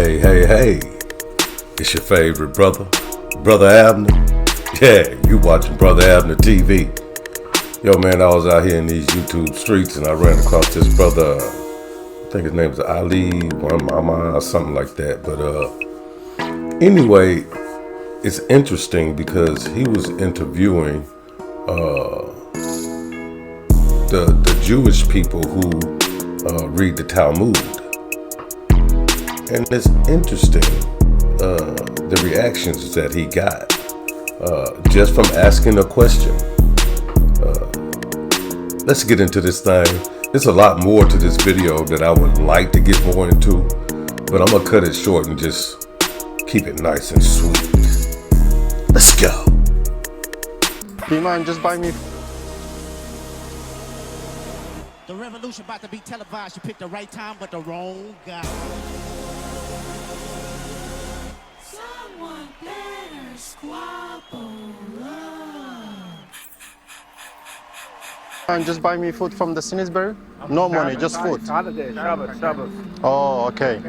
Hey, it's your favorite brother, Brother Abner. Yeah, you watching Brother Abner TV. Yo, man, I was out here in these YouTube streets and I ran across this brother, I think his name is Ali, one Mama, or something like that. But anyway, it's interesting because he was interviewing the Jewish people who read the Talmud. And it's interesting, the reactions that he got just from asking a question. Let's get into this thing. There's a lot more to this video that I would like to get more into, but I'm gonna cut it short and just keep it nice and sweet. Let's go. Do you mind just buying me? The revolution about to be televised. You picked the right time, but the wrong guy. Someone better squabble up. And just buy me food from the Sinisbury? No money, just food. Shabbos. Oh, okay.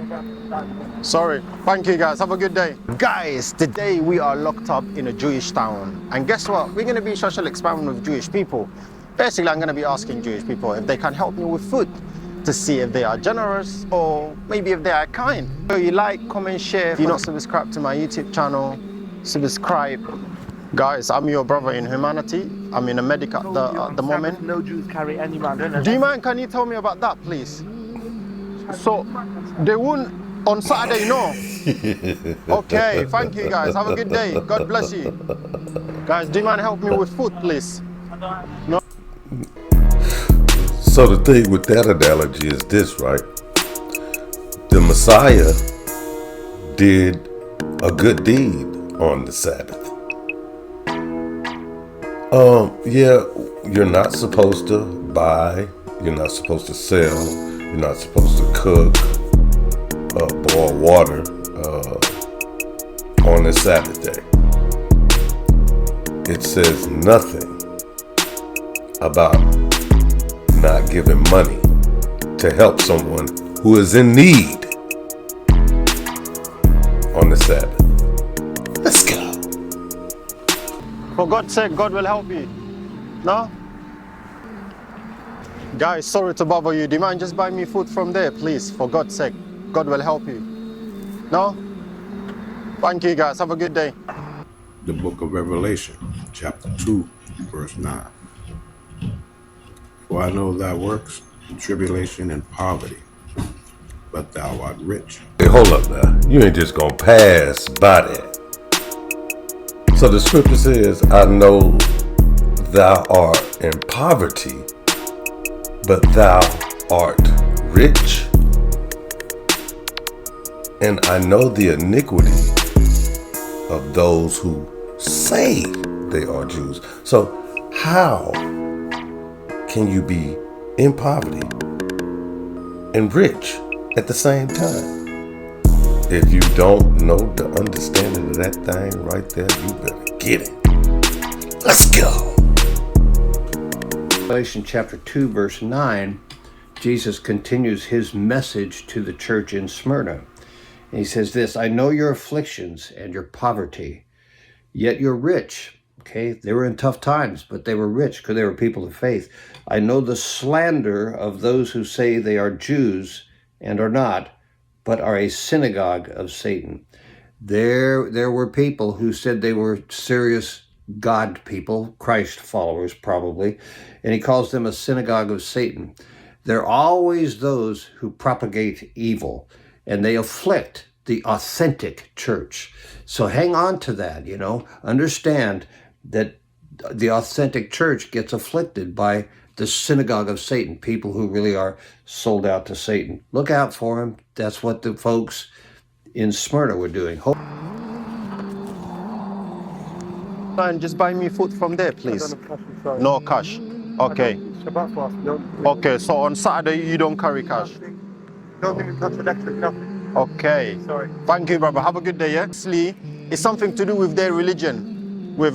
Sorry. Thank you, guys. Have a good day. Guys, today we are locked up in a Jewish town. And guess what? We're going to be social experiment with Jewish people. Basically, I'm going to be asking Jewish people if they can help me with food to see if they are generous or maybe if they are kind. So you like, comment, share. If you're not subscribed to my YouTube channel, subscribe. Guys, I'm your brother in humanity. I'm in a medic at the moment. No Jews carry any man. Do you mind, can you tell me about that, please? So, they won't on Saturday, no? Okay, thank you guys. Have a good day. God bless you. Guys, do you mind help me with food, please? No? So the thing with that analogy is this, right? The Messiah did a good deed on the Sabbath. Yeah, you're not supposed to buy, you're not supposed to sell, you're not supposed to cook, boil water on the Sabbath day. It says nothing about not giving money to help someone who is in need on the Sabbath. Let's go. For God's sake, God will help you. No? Guys, sorry to bother you. Do you mind just buy me food from there, please? For God's sake, God will help you. No? Thank you, guys. Have a good day. The book of Revelation, chapter 2, verse 9. For I know thy works, tribulation and poverty, but thou art rich. Hey, hold up now. You ain't just gonna pass by that. So the scripture says, I know thou art in poverty, but thou art rich. And I know the iniquity of those who say they are Jews. So how can you be in poverty and rich at the same time? If you don't know the understanding of that thing right there, you better get it. Let's go. Revelation chapter 2, verse 9, Jesus continues his message to the church in Smyrna. And he says this, I know your afflictions and your poverty, yet you're rich. Okay, they were in tough times, but they were rich because they were people of faith. I know the slander of those who say they are Jews and are not, but are a synagogue of Satan. There were people who said they were serious God people, Christ followers probably, and he calls them a synagogue of Satan. There are always those who propagate evil, and they afflict the authentic church. So hang on to that, understand that the authentic church gets afflicted by the synagogue of Satan, people who really are sold out to Satan. Look out for them. That's what the folks in Smyrna were doing. And just buy me food from there, please. No cash. Okay. Okay, so on Saturday you don't carry cash. Don't even touch an extra nothing. Okay. Sorry. Thank you, brother. Have a good day, yeah? It's something to do with their religion, with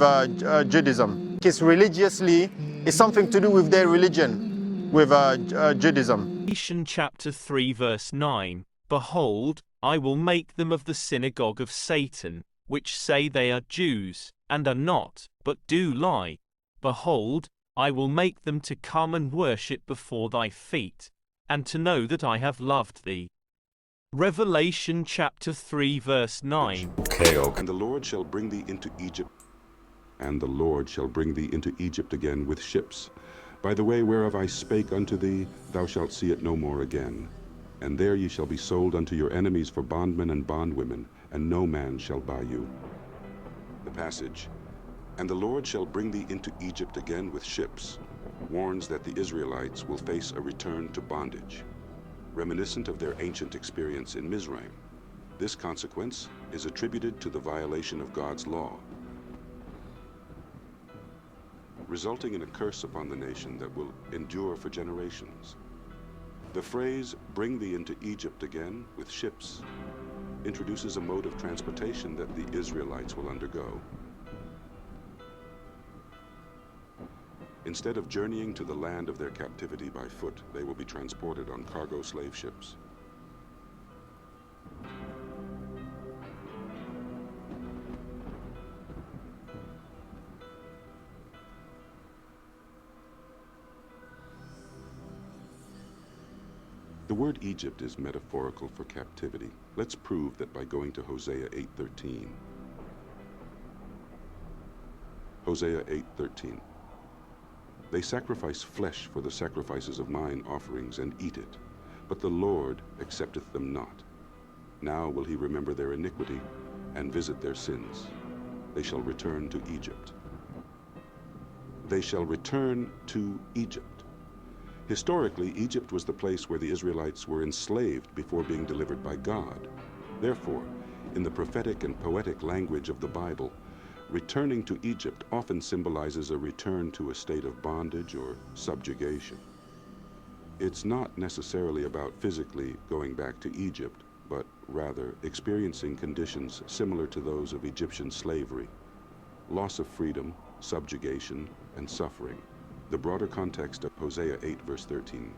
Judaism. It's religiously, it's something to do with their religion, with Judaism. Revelation chapter 3 verse 9. Behold, I will make them of the synagogue of Satan, which say they are Jews, and are not, but do lie. Behold, I will make them to come and worship before thy feet, and to know that I have loved thee. Revelation chapter 3 verse 9. Okay. And the Lord shall bring thee into Egypt, and the Lord shall bring thee into Egypt again with ships. By the way whereof I spake unto thee, thou shalt see it no more again. And there ye shall be sold unto your enemies for bondmen and bondwomen, and no man shall buy you. The passage, and the Lord shall bring thee into Egypt again with ships, warns that the Israelites will face a return to bondage, reminiscent of their ancient experience in Mizraim. This consequence is attributed to the violation of God's law, resulting in a curse upon the nation that will endure for generations. The phrase, bring thee into Egypt again with ships, introduces a mode of transportation that the Israelites will undergo. Instead of journeying to the land of their captivity by foot, they will be transported on cargo slave ships. The word Egypt is metaphorical for captivity. Let's prove that by going to Hosea 8:13. Hosea 8:13. They sacrifice flesh for the sacrifices of mine offerings, and eat it, but the Lord accepteth them not. Now will he remember their iniquity, and visit their sins. They shall return to Egypt. They shall return to Egypt. Historically, Egypt was the place where the Israelites were enslaved before being delivered by God. Therefore, in the prophetic and poetic language of the Bible, returning to Egypt often symbolizes a return to a state of bondage or subjugation. It's not necessarily about physically going back to Egypt, but rather experiencing conditions similar to those of Egyptian slavery, loss of freedom, subjugation, and suffering. The broader context of Hosea 8 verse 13.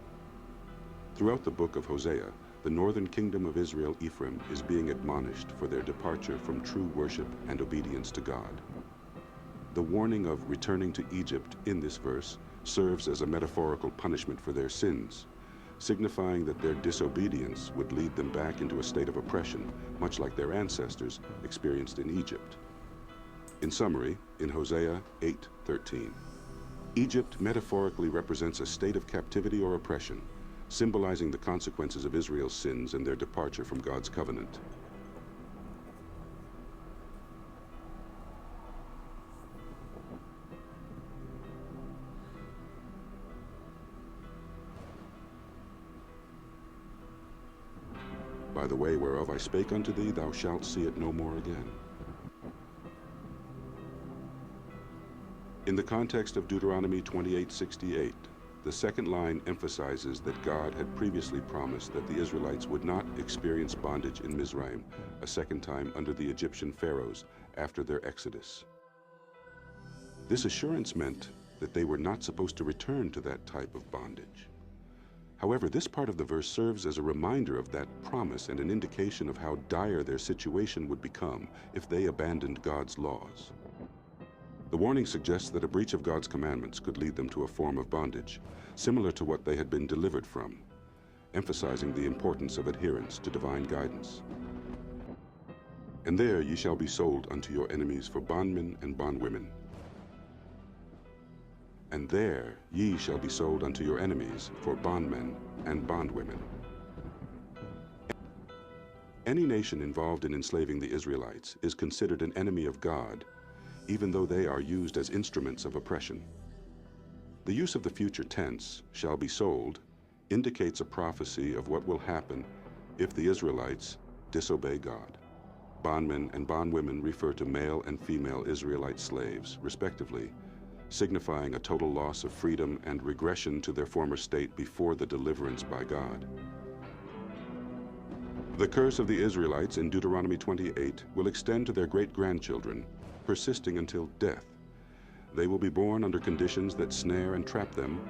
Throughout the book of Hosea, the northern kingdom of Israel, Ephraim, is being admonished for their departure from true worship and obedience to God. The warning of returning to Egypt in this verse serves as a metaphorical punishment for their sins, signifying that their disobedience would lead them back into a state of oppression, much like their ancestors experienced in Egypt. In summary, in Hosea 8:13, Egypt metaphorically represents a state of captivity or oppression, symbolizing the consequences of Israel's sins and their departure from God's covenant. By the way whereof I spake unto thee, thou shalt see it no more again. In the context of Deuteronomy 28:68, the second line emphasizes that God had previously promised that the Israelites would not experience bondage in Mizraim a second time under the Egyptian pharaohs after their exodus. This assurance meant that they were not supposed to return to that type of bondage. However, this part of the verse serves as a reminder of that promise and an indication of how dire their situation would become if they abandoned God's laws. The warning suggests that a breach of God's commandments could lead them to a form of bondage, similar to what they had been delivered from, emphasizing the importance of adherence to divine guidance. And there ye shall be sold unto your enemies for bondmen and bondwomen. And there ye shall be sold unto your enemies for bondmen and bondwomen. Any nation involved in enslaving the Israelites is considered an enemy of God, even though they are used as instruments of oppression. The use of the future tense, shall be sold, indicates a prophecy of what will happen if the Israelites disobey God. Bondmen and bondwomen refer to male and female Israelite slaves, respectively, signifying a total loss of freedom and regression to their former state before the deliverance by God. The curse of the Israelites in Deuteronomy 28 will extend to their great-grandchildren, persisting until death. They will be born under conditions that snare and trap them,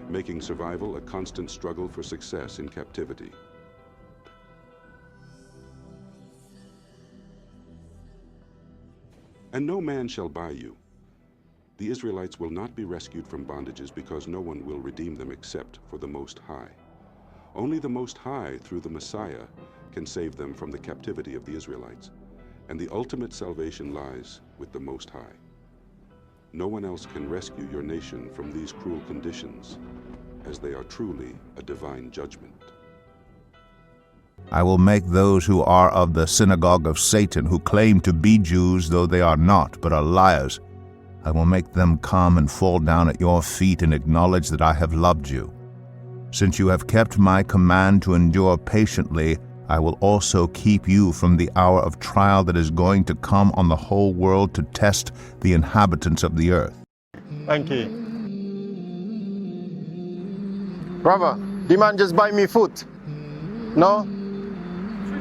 making survival a constant struggle for success in captivity. And no man shall buy you. The Israelites will not be rescued from bondages because no one will redeem them except for the Most High. Only the Most High, through the Messiah, can save them from the captivity of the Israelites, and the ultimate salvation lies with the Most High. No one else can rescue your nation from these cruel conditions, as they are truly a divine judgment. I will make those who are of the synagogue of Satan, who claim to be Jews, though they are not, but are liars, I will make them come and fall down at your feet and acknowledge that I have loved you. Since you have kept my command to endure patiently, I will also keep you from the hour of trial that is going to come on the whole world to test the inhabitants of the earth. Thank you. Brother, do you mind just buy me food? No?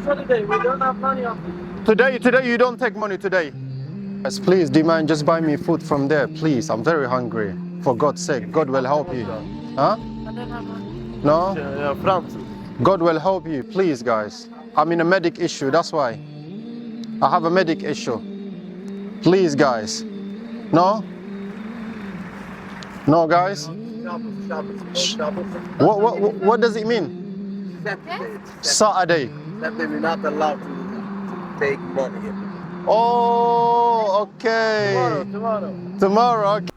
For today, we don't have money on it. Today you don't take money today. Yes, please, do you mind just buy me food from there, please? I'm very hungry. For God's sake, God will help you. Huh? No? France. God will help you, please, guys. I'm in a medic issue, that's why. I have a medic issue. Please, guys. No? No, guys? What does it mean? Saturday. Saturday, we're not allowed to take money. Oh, okay. Tomorrow, okay.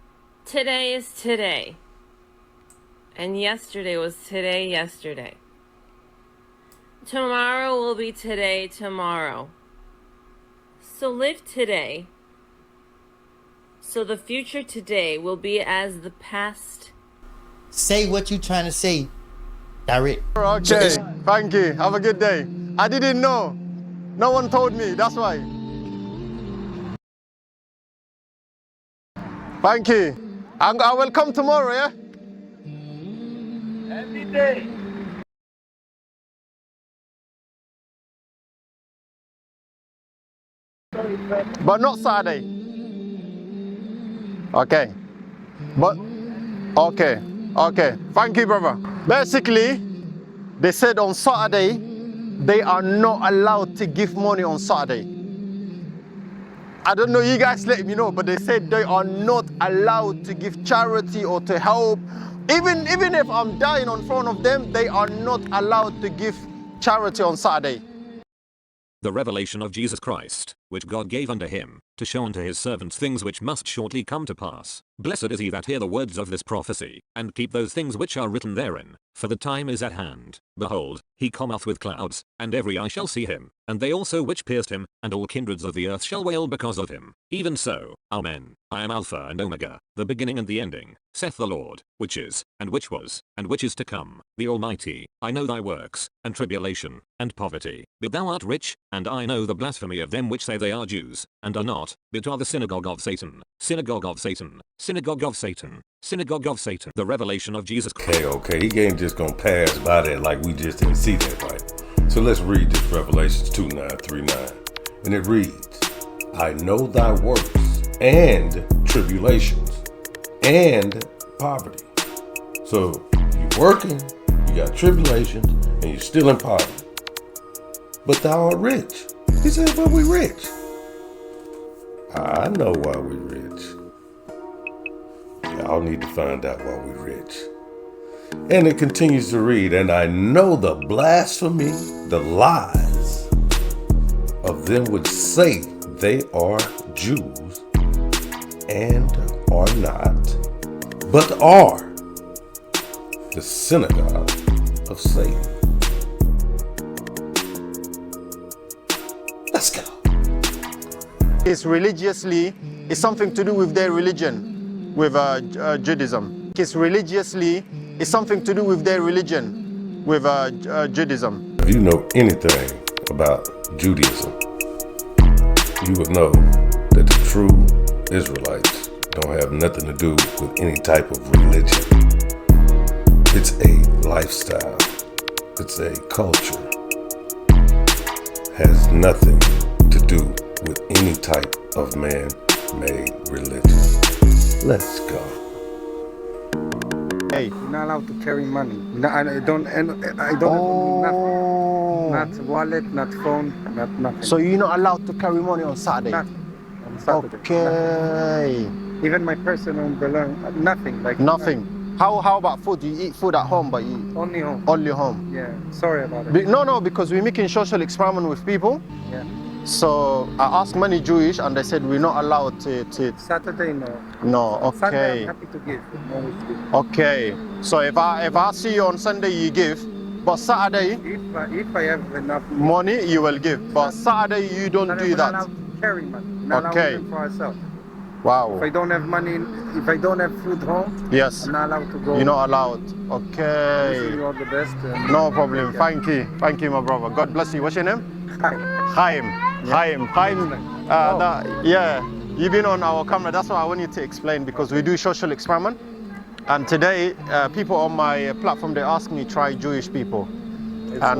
Today is today. And yesterday was today, yesterday. Tomorrow will be today, tomorrow. So live today. So the future today will be as the past. Say what you trying to say. Direct. Okay, thank you. Have a good day. I didn't know. No one told me, that's why. Thank you. I will come tomorrow, yeah? Every day. But not Saturday. Okay. But, okay. Thank you, brother. Basically, they said on Saturday, they are not allowed to give money on Saturday. I don't know, you guys let me know, but they said they are not allowed to give charity or to help. Even if I'm dying in front of them, they are not allowed to give charity on Saturday. The revelation of Jesus Christ, which God gave unto him, to show unto his servants things which must shortly come to pass. Blessed is he that hear the words of this prophecy, and keep those things which are written therein, for the time is at hand. Behold, he cometh with clouds, and every eye shall see him, and they also which pierced him, and all kindreds of the earth shall wail because of him. Even so, Amen. I am Alpha and Omega, the beginning and the ending, saith the Lord, which is, and which was, and which is to come, the Almighty. I know thy works, and tribulation, and poverty, but thou art rich, and I know the blasphemy of them which say they are Jews, and are not, but are the synagogue of Satan. Synagogue of Satan. Synagogue of Satan. Synagogue of Satan. The revelation of Jesus Christ. Okay. He ain't just gonna pass by that like we just didn't see that, right? So let's read this Revelations 2:9-9. And it reads, I know thy works, and tribulations, and poverty. So you're working, you got tribulations, and you're still in poverty. But thou art rich. He said, but we rich. I know why we rich. Y'all need to find out why we rich. And it continues to read, and I know the blasphemy, the lies of them which say they are Jews and are not, but are the synagogue of Satan. Let's go. It's religiously, it's something to do with their religion, with Judaism. It's religiously, it's something to do with their religion, with Judaism. If you know anything about Judaism, you would know that the true Israelites don't have nothing to do with any type of religion. It's a lifestyle. It's a culture. Has nothing to do with any type of man-made religion. Let's go. Hey, You're not allowed to carry money. No, I don't have nothing. Not wallet, not phone, not nothing. so you're not allowed to carry money on Saturday? Nothing. Saturday. Okay. Nothing. Even my personal belong, nothing. Like Nothing. How about food? You eat food at home, but you only home. only home. Yeah. Sorry about it. No, because we're making social experiment with people. Yeah. So I asked many Jewish, and they said we're not allowed to. Saturday, no. No. Sunday, Okay. I'm happy to give. Always give. Okay. So if I see you on Sunday, you give. But Saturday, If I have enough money, you will give. But Saturday, you don't Saturday, do we're not that. allowed to carry money. We're not allowed Okay. even for ourselves. Wow. If I don't have money, if I don't have food home, Yes. I'm not allowed to go. You're not allowed. Wishing Okay. you all the best. No problem. Thank you. Thank you, my brother. God bless you. What's your name? Chaim. Chaim. Yeah. You've been on our camera. That's why I want you to explain, because we do social experiment. And today, people on my platform, they ask me try Jewish people.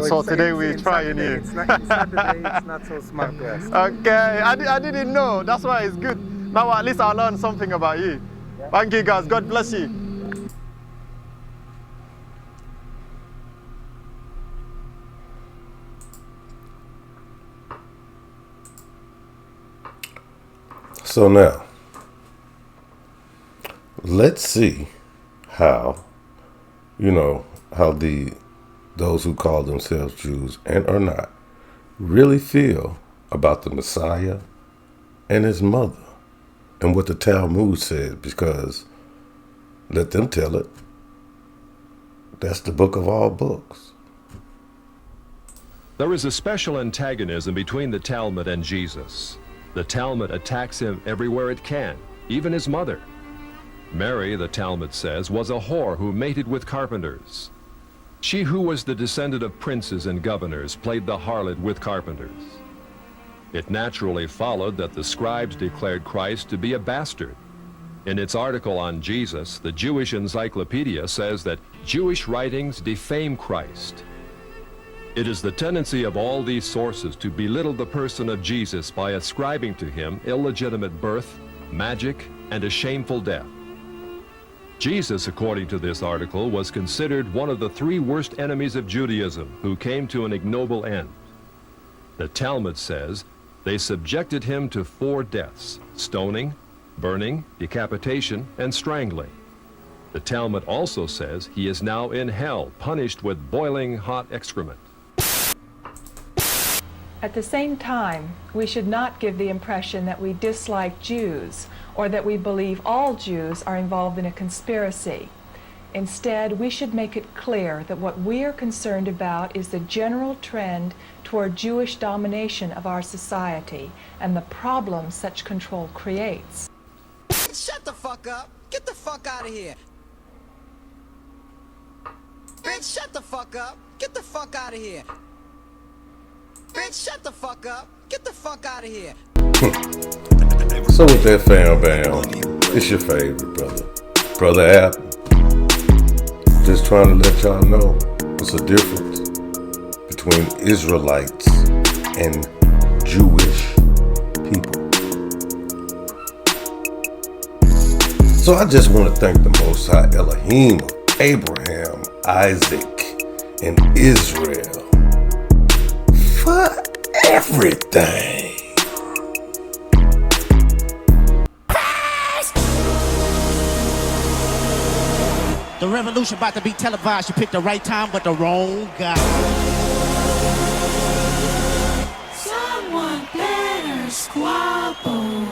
So today we're trying you. Saturday, it's not so smart to ask. Okay, I didn't know. That's why it's good. Now at least I learned something about you. Yeah. Thank you, guys. God bless you. So now, let's see how, how those who call themselves Jews and are not really feel about the Messiah and his mother and what the Talmud said, because let them tell it. That's the book of all books. There is a special antagonism between the Talmud and Jesus. The Talmud attacks him everywhere it can, even his mother. Mary, the Talmud says, was a whore who mated with carpenters. She who was the descendant of princes and governors played the harlot with carpenters. It naturally followed that the scribes declared Christ to be a bastard. In its article on Jesus, the Jewish Encyclopedia says that Jewish writings defame Christ. It is the tendency of all these sources to belittle the person of Jesus by ascribing to him illegitimate birth, magic, and a shameful death. Jesus, according to this article, was considered one of the 3 worst enemies of Judaism who came to an ignoble end. The Talmud says they subjected him to 4 deaths: stoning, burning, decapitation, and strangling. The Talmud also says he is now in hell, punished with boiling hot excrement. At the same time, we should not give the impression that we dislike Jews or that we believe all Jews are involved in a conspiracy. Instead, we should make it clear that what we are concerned about is the general trend toward Jewish domination of our society and the problems such control creates. Shut the fuck up! Get the fuck out of here! Bitch, shut the fuck up! Get the fuck out of here! Bitch, shut the fuck up! Get the fuck out of here! So with that fam bam, it's your favorite brother App. Just trying to let y'all know what's the difference between Israelites and Jewish people. So I just want to thank the Most High Elohim of Abraham, Isaac, and Israel for everything. The revolution about to be televised. You picked the right time, but the wrong guy. Someone better squabble.